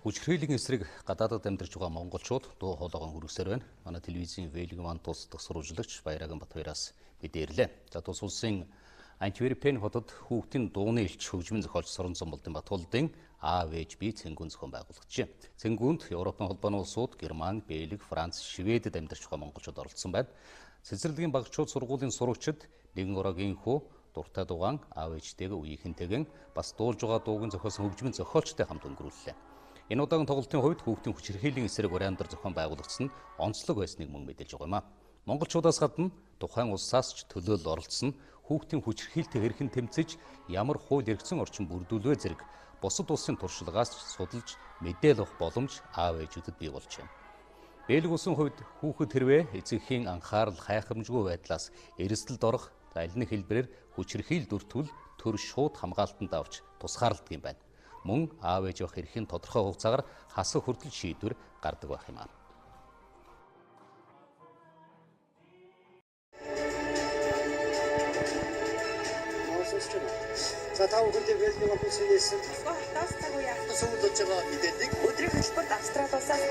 Хүчирхийллийн эсрэг гадаадад амьдарч байгаа монголчууд дуу хоолойгоо хүргэсээр байна. Манай телевизийн Вэлэг Ван тус тасруулагч Баяраган Батбаяраас мэдээрлээ. За тус улсын Антверпен хотод хүүхдийн дууны элч хөгжмийн зохиолч Сорон Цомболдын Батуулдын аав ээж бие цэнгүүн зохион байгуулагчээ. Цэнгүүнд Европын холбооны улсууд, Герман, Бельги, Франц, Шведэд амьдарч байгаа монголчууд оролцсон байна. Цэцэрлэгийн багчууд сургуулийн сурагчид нэгэн орогийн хүү дуртай дугаан аав ээжтэйгээ үеийнхэнтэйгэн бас дуулж байгаа дуугийн зохиосон хөгжмийн зохиолчтой хамт өнгөрүүллээ. Энэ удаагийн тоглолтын хувьд хүүхдийн хүчирхийллийн эсрэг Уриандар зохион байгуулагчсан онцлог байсныг мөн мэдээлж байгаа юм а. Монголчуудаас гадна тухайн улсаас ч төлөөлөл оролцсон хүүхдийн хүчирхийлэлтэй хэрхэн тэмцэж ямар хууль эрхцэн орчин бүрдүүлвэ зэрэг бусад улсын туршлагаас судалж мэдээл авах боломж аав ээжүүдэд бий болж байна. Бельги улсын хувьд хүүхэд хэрвээ эцэгхийн анхаарал хайхрамжгүй байдлаас эрсдэлд орох аль нэг хэлбэрээр хүчирхийлэлд өртвөл төр шууд хамгаалтанд авч тусгаарладаг юм байна. Мөн аав ээж авах эрхийн тодорхой хугацаагаар хасах хүртэл шийдвэр гардаг байх юм аа. За та бүхэнд Бельгийн улсын нийслэл тасгай тас цаг үе сүүлж байгаа мэдээллийг өдрийн хөтөлбөрт Австрали улсаас